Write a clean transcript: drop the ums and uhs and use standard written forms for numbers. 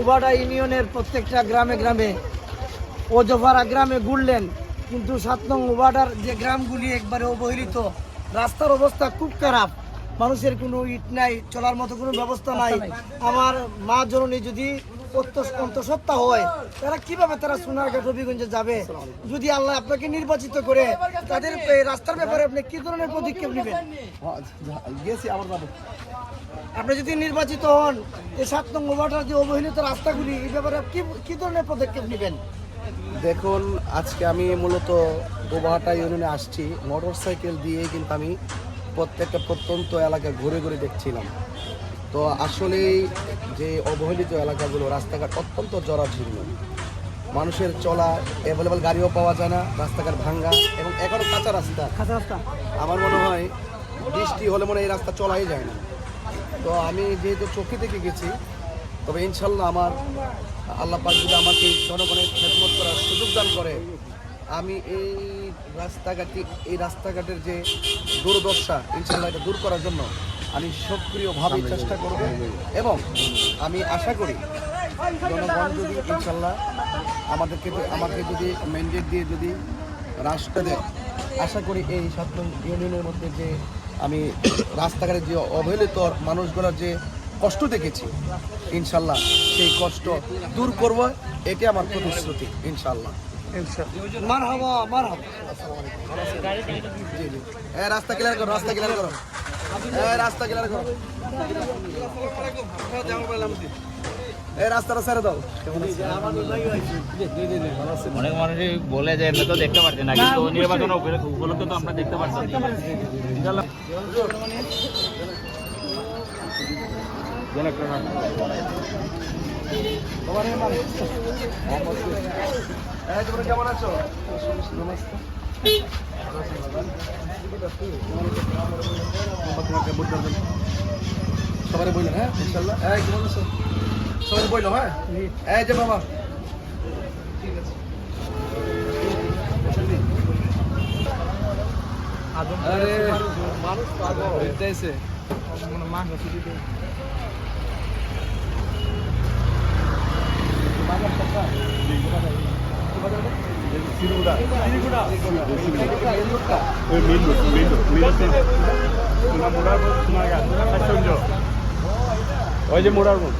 উবাডা ইউনিয়নের প্রত্যেকটা গ্রামে গ্রামে ওজোপাড়া গ্রামে ঘুরলেন, কিন্তু 7 নং উবাডার যে গ্রামগুলি একবারে অবহেলিত, রাস্তার অবস্থা খুব খারাপ, মানুষের কোনো ইট নাই, চলার মতো কোনো ব্যবস্থা নাই। আমার মা জননী যদি অন্তঃসত্ত্বা হয়, তারা কিভাবে তারা সোনারঘাট হবিগঞ্জে যাবে? যদি আল্লাহ আপনাকে নির্বাচিত করে, তাদের এই রাস্তার ব্যাপারে আপনি কি ধরনের পদক্ষেপ নেবেন? আপনি যদি নির্বাচিত হন, এই 7 নং ওয়ার্ডের যে অবহেলিত রাস্তাগুলি, এই ব্যাপারে কি ধরনের পদক্ষেপ নেবেন? দেখুন, আজকে আমি মূলত গোবাহাটা ইউনিয়নে আসছি মোটর সাইকেল দিয়ে, কিন্তু আমি প্রত্যেকটা প্রত্যন্ত এলাকা ঘুরে ঘুরে দেখছিলাম। তো আসলেই যে অবহেলিত এলাকাগুলো, রাস্তাঘাট অত্যন্ত জরাজীর্ণ, মানুষের চলা অ্যাভেলেবল গাড়িও পাওয়া যায় না, রাস্তাঘাট ভাঙ্গা এবং এখনও কাঁচা রাস্তা। আমার মনে হয় বৃষ্টি হলে মনে হয় এই রাস্তা চলাই যায় না। তো আমি যেহেতু চোখে থেকে গেছি, তবে ইনশাল্লাহ আমার আল্লাহ পাক যদি আমাকে জনগণের খেদমত করার সুযোগ দান করে, আমি এই রাস্তাঘাটের যে দুর্দশা, ইনশাল্লাহ এটা দূর করার জন্য আমি সক্রিয়ভাবে চেষ্টা করব। এবং আমি আশা করি জনগণ যদি ইনশাল্লাহ আমাকে যদি ম্যান্ডেট দিয়ে যদি রাষ্ট্র দেয়, আশা করি এই 7 নং ইউনিয়নের মধ্যে যে আমি রাস্তাঘাটের যে অবহেলিত মানুষগুলোর যে কষ্ট দেখেছি, ইনশাল্লাহ সেই কষ্ট দূর করব, এটি আমার প্রতিশ্রুতি। ইনশাল্লাহ। মারহাবা মারহাবা। জি জি, রাস্তা ক্লিয়ার করো, রাস্তা ক্লিয়ার করো, রাস্তা ক্লিয়ার করো, রাস্তাটা ছেড়ে দাও। অনেক মানুষই বলে যে এমনি তো দেখতে পাচ্ছি না, কিন্তু নির্বাচন উপলক্ষে তো আমরা দেখতে পাচ্ছি। তোমরা কেমন আছো? সবাই বললেন, হ্যাঁ ইনশাল্লাহ। কেমন আছো? সবাই বললো, হ্যাঁ এই যে বাবা, ঠিক আছে। আরে মানুষ পাগল হইতেছে। ওই যে মোড়ার মন